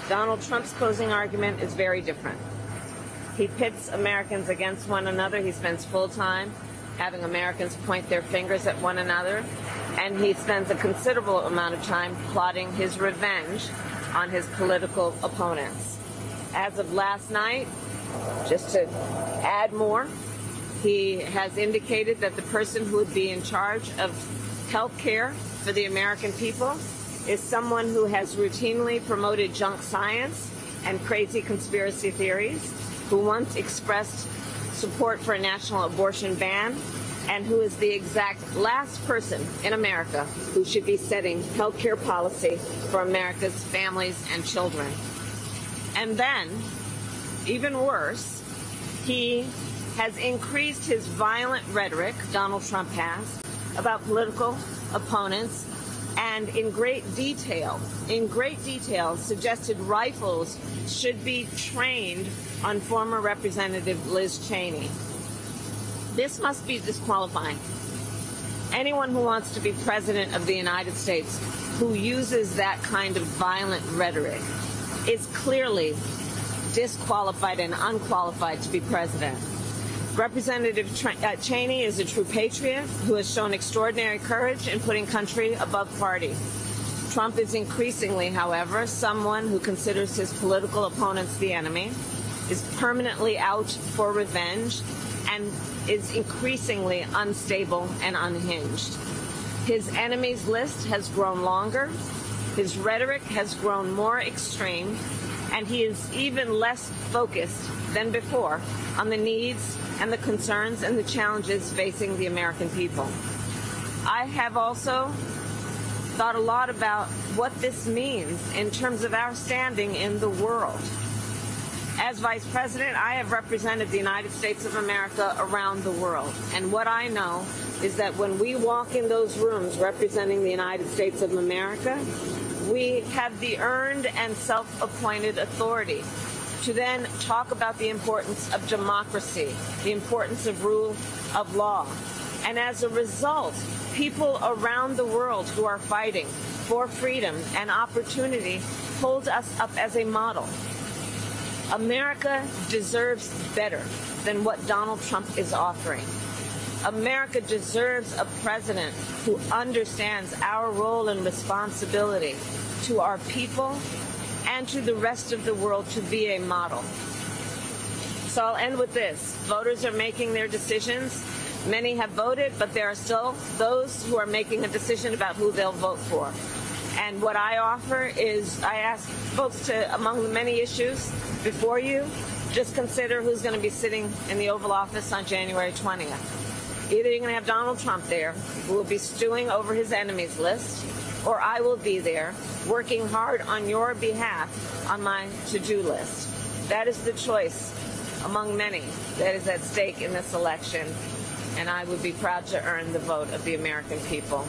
Donald Trump's closing argument is very different. He pits Americans against one another. He spends full time having Americans point their fingers at one another, and he spends a considerable amount of time plotting his revenge on his political opponents. As of last night, just to add more, he has indicated that the person who would be in charge of health care for the American people is someone who has routinely promoted junk science and crazy conspiracy theories, who once expressed support for a national abortion ban, and who is the exact last person in America who should be setting health care policy for America's families and children. And then, even worse, he has increased his violent rhetoric, Donald Trump has, about political opponents, and in great detail, suggested rifles should be trained on former Representative Liz Cheney. This must be disqualifying. Anyone who wants to be president of the United States who uses that kind of violent rhetoric is clearly disqualified and unqualified to be president. Representative Cheney is a true patriot who has shown extraordinary courage in putting country above party. Trump is increasingly, however, someone who considers his political opponents the enemy, is permanently out for revenge, and is increasingly unstable and unhinged. His enemies list has grown longer, his rhetoric has grown more extreme, and he is even less focused than before on the needs and the concerns and the challenges facing the American people. I have also thought a lot about what this means in terms of our standing in the world. As Vice President, I have represented the United States of America around the world. And what I know is that when we walk in those rooms representing the United States of America, we have the earned and self-appointed authority to then talk about the importance of democracy, the importance of rule of law. And as a result, people around the world who are fighting for freedom and opportunity hold us up as a model. America deserves better than what Donald Trump is offering. America deserves a president who understands our role and responsibility to our people and to the rest of the world to be a model. So I'll end with this. Voters are making their decisions. Many have voted, but there are still those who are making a decision about who they'll vote for. And what I offer is I ask folks to, among the many issues before you, just consider who's going to be sitting in the Oval Office on January 20th. Either you're going to have Donald Trump there, who will be stewing over his enemies list, or I will be there working hard on your behalf on my to-do list. That is the choice among many that is at stake in this election, and I would be proud to earn the vote of the American people.